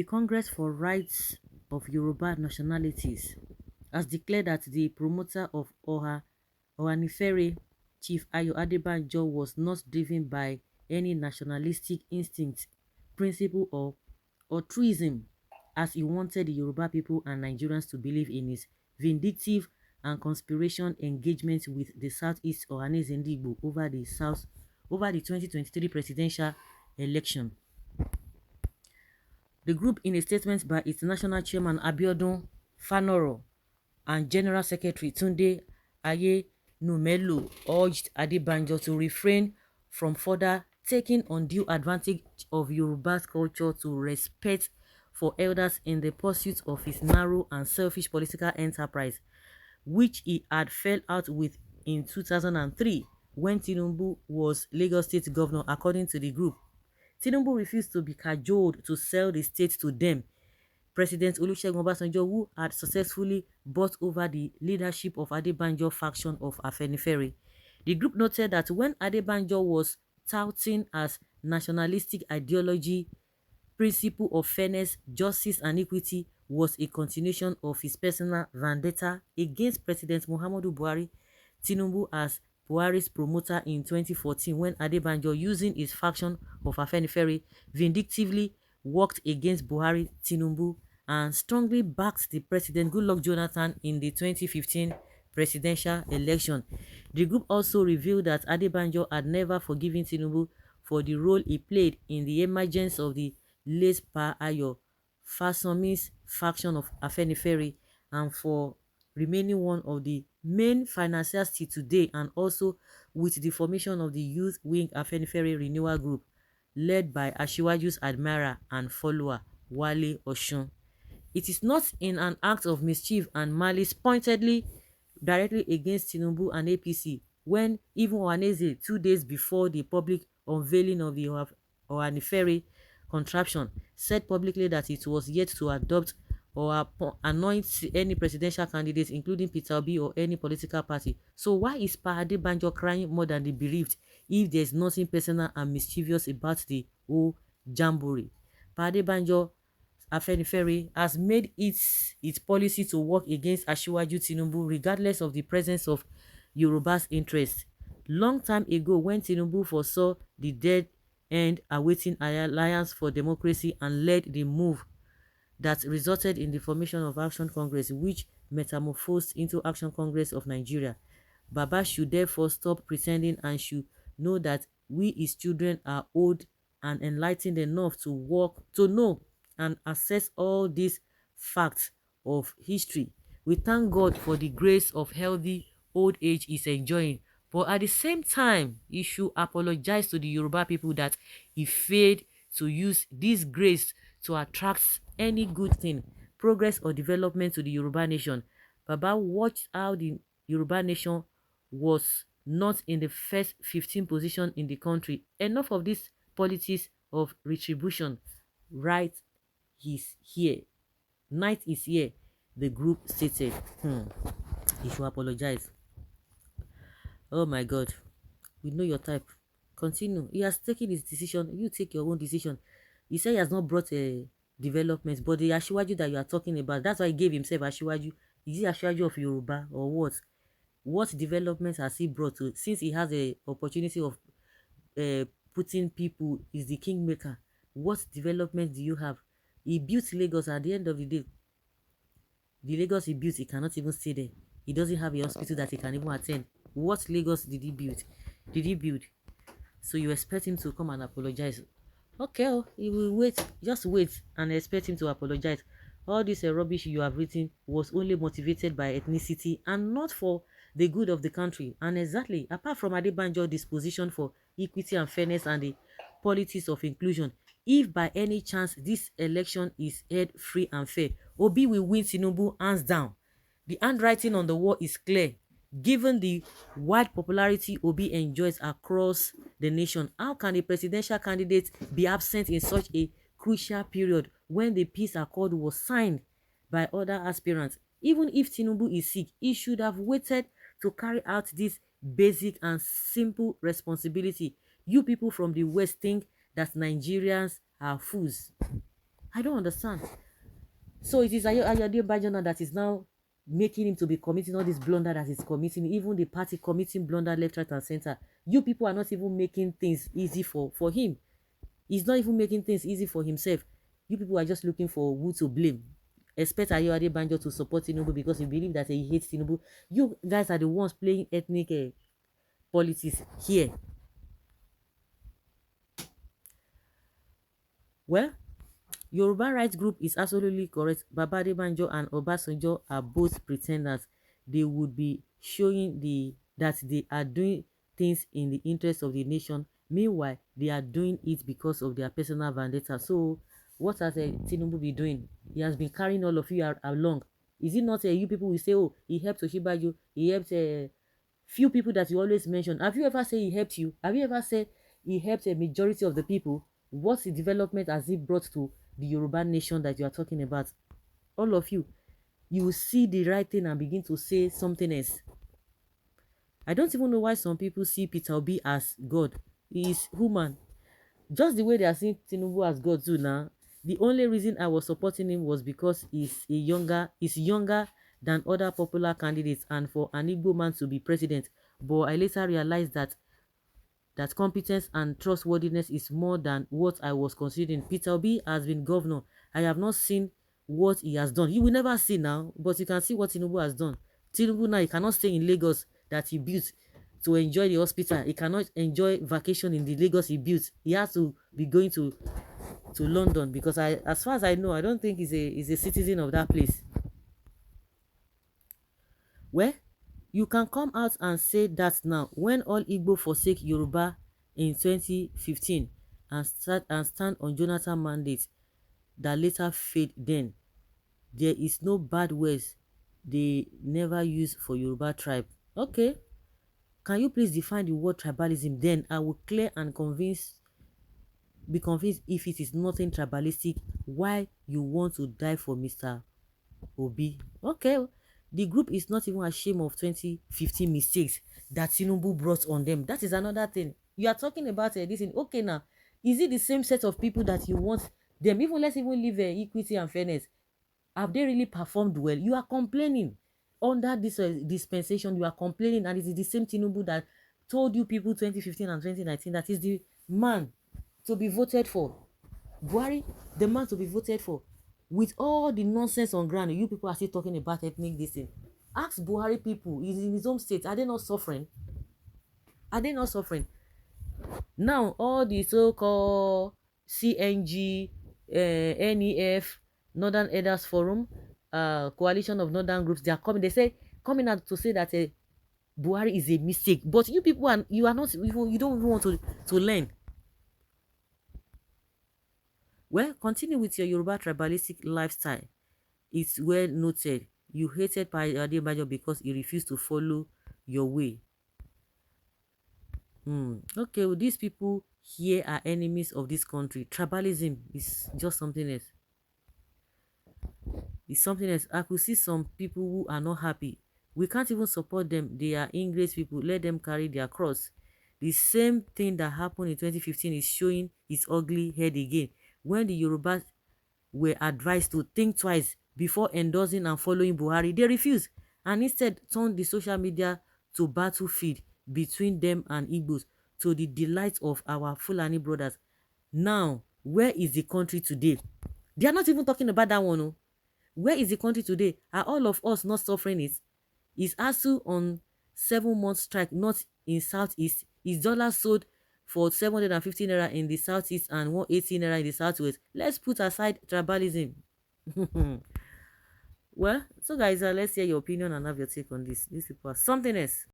Congress for Rights of Yoruba Nationalities has declared that the promoter of Ohanifere, Chief Ayo Adebanjo, was not driven by any nationalistic instinct, principle, or altruism, as he wanted the Yoruba people and Nigerians to believe in his vindictive and conspiration engagement with the Southeast Ohanese Ndigbo over the 2023 presidential election. The group, in a statement by its national chairman Abiodun Fanoro and General Secretary Tunde Ayenumelu, urged Adebanjo to refrain from further taking undue advantage of Yoruba's culture, to respect for elders in the pursuit of his narrow and selfish political enterprise, which he had fell out with in 2003 when Tinubu was Lagos State Governor. According to the group, Tinubu refused to be cajoled to sell the state to them. President Olusegun Obasanjo, who had successfully bought over the leadership of Adebanjo faction of Afenifere. The group noted that when Adebanjo was touting as nationalistic ideology, principle of fairness, justice and equity was a continuation of his personal vendetta against President Muhammadu Buhari. Tinubu, as Buhari's promoter in 2014, when Adebanjo, using his faction of Afenifere, vindictively worked against Buhari, Tinubu, and strongly backed the President Goodluck Jonathan in the 2015 presidential election. The group also revealed that Adebanjo had never forgiven Tinubu for the role he played in the emergence of the late Pa Ayo Fasomi's faction of Afenifere, and for remaining one of the main financiers till today, and also with the formation of the youth wing Afenifere Renewal Group, led by Asiwaju's admirer and follower Wale Osun. It is not in an act of mischief and malice pointedly directly against Tinubu and APC when even Ohanese, 2 days before the public unveiling of the Ohanifere contraption, said publicly that it was yet to adopt or anoint any presidential candidate, including Peter Obi or any political party. So why is Pa Adebanjo crying more than the bereaved if there's nothing personal and mischievous about the whole jamboree? Pa Adebanjo Afenifere has made its policy to work against Asiwaju Tinubu regardless of the presence of Yoruba's interest. Long time ago, when Tinubu foresaw the dead end awaiting Alliance for Democracy and led the move that resulted in the formation of Action Congress, which metamorphosed into Action Congress of Nigeria, Baba should therefore stop pretending and should know that we, his children, are old and enlightened enough to know and assess all these facts of history. We thank God for the grace of healthy old age he's enjoying, but at the same time, he should apologize to the Yoruba people that he failed to use this grace to attract any good thing, progress or development to the Yoruba nation. Baba watched how the Yoruba nation was not in the first 15 position in the country. Enough of this politics of retribution. Right is here. Night is here, the group stated. He should apologize. Oh my God. We know your type. Continue. He has taken his decision. You take your own decision. He said he has not brought a development, but the Asiwaju that you are talking about, that's why he gave himself Asiwaju. Is he Asiwaju of Yoruba or what? What development has he brought to, since he has a opportunity of putting people, is the kingmaker? What development do you have? He built Lagos. At the end of the day, the Lagos he built, he cannot even stay there. He doesn't have a hospital that he can even attend. What Lagos did he build? So you expect him to come and apologize? Okay, he will wait. Just wait and expect him to apologize. All this rubbish you have written was only motivated by ethnicity and not for the good of the country. And exactly, apart from Adebanjo's disposition for equity and fairness and the politics of inclusion, if by any chance this election is held free and fair, Obi will win Tinubu hands down. The handwriting on the wall is clear. Given the wide popularity Obi enjoys across the nation, how can a presidential candidate be absent in such a crucial period when the peace accord was signed by other aspirants? Even if Tinubu is sick, he should have waited to carry out this basic and simple responsibility. You people from the West think that Nigerians are fools. I don't understand. So it is Adebanjo now that is now making him to be committing all this blunder that he's committing, even the party committing blunder left, right, and center. You people are not even making things easy for him. He's not even making things easy for himself. You people are just looking for who to blame. Expect Adebanjo to support Tinubu because you believe that he hates Tinubu. You guys are the ones playing ethnic politics here. Well, Yoruba rights group is absolutely correct. Baba Adebanjo and Obasanjo are both pretenders. They would be showing that they are doing things in the interest of the nation. Meanwhile, they are doing it because of their personal vendetta. So, what has Tinubu been doing? He has been carrying all of you along. Is it not you people will say, oh, he helped Oshibaju, he helped few people that you always mention? Have you ever said he helped you? Have you ever said he helped a majority of the people? What development has he brought to the Yoruba nation that you are talking about? All of you, you will see the right thing and begin to say something else. I don't even know why some people see Peter Obi as God. He is human. Just the way they are seeing Tinubu as God too now. The only reason I was supporting him was because he's younger than other popular candidates and for an Igbo man to be president. But I later realized that competence and trustworthiness is more than what I was considering. Peter Obi has been governor. I have not seen what he has done. You will never see now, but you can see what Tinubu has done. Tinubu now, he cannot stay in Lagos that he built to enjoy the hospital. He cannot enjoy vacation in the Lagos he built. He has to be going to London because as far as I know, I don't think he's a citizen of that place. Well, you can come out and say that now when all Igbo forsake Yoruba in 2015 and stand on Jonathan mandate that later failed then. There is no bad words they never use for Yoruba tribe. Okay. Can you please define the word tribalism? Then I will clear and be convinced if it is nothing tribalistic, why you want to die for Mr. Obi. Okay, the group is not even ashamed of 2015 mistakes that Tinubu brought on them. That is another thing. You are talking about this thing. Okay, now, is it the same set of people that you want them? Even let's even leave equity and fairness. Have they really performed well? You are complaining. Under this dispensation, you are complaining, and it is the same Tinubu that told you people 2015 and 2019 that is the man to be voted for. Buhari, the man to be voted for. With all the nonsense on ground, you people are still talking about ethnic this thing. Ask Buhari people, he's in his home state. Are they not suffering? Are they not suffering? Now, all the so-called CNG, NEF, Northern Elders Forum, coalition of northern groups, they are coming. They say coming out to say that Buhari is a mistake. But you people are not even, you don't even want to learn. Well, continue with your Yoruba tribalistic lifestyle. It's well noted. You hated Adebanjo because he refused to follow your way. Okay, well, these people here are enemies of this country. Tribalism is just something else. It's something else. I could see some people who are not happy. We can't even support them. They are English people. Let them carry their cross. The same thing that happened in 2015 is showing its ugly head again. When the Yorubas were advised to think twice before endorsing and following Buhari, they refused and instead turned the social media to battlefield between them and Igbos to the delight of our Fulani brothers. Now, where is the country today? They are not even talking about that one. Oh. Where is the country today? Are all of us not suffering it? Is ASU on 7-month strike not in Southeast? Is dollar sold for 750 naira in the Southeast and 180 naira in the Southwest? Let's put aside tribalism. Well, so guys, let's hear your opinion and have your take on this. These people are something else.